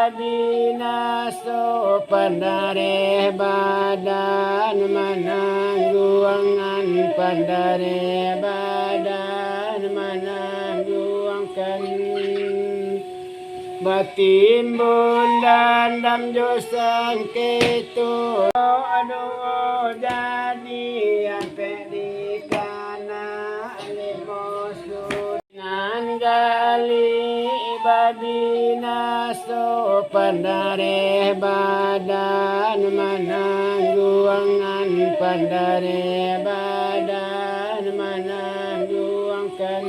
ibadina so pandare badan manangguangan pandare badan manangguangkan batimbun dan dam josang ketu aduh jadi ampe di kana limosu nan gali ibadina so pandare badan manangguangan pandare badan manangguangkan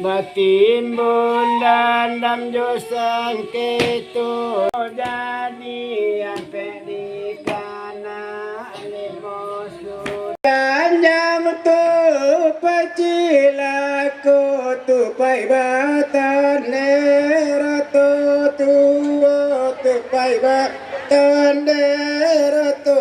batimbun dan dam josang ketu jadi ampe di kana limosu janjam tu pacilaku tu pai batan lerato tu pai batan lerato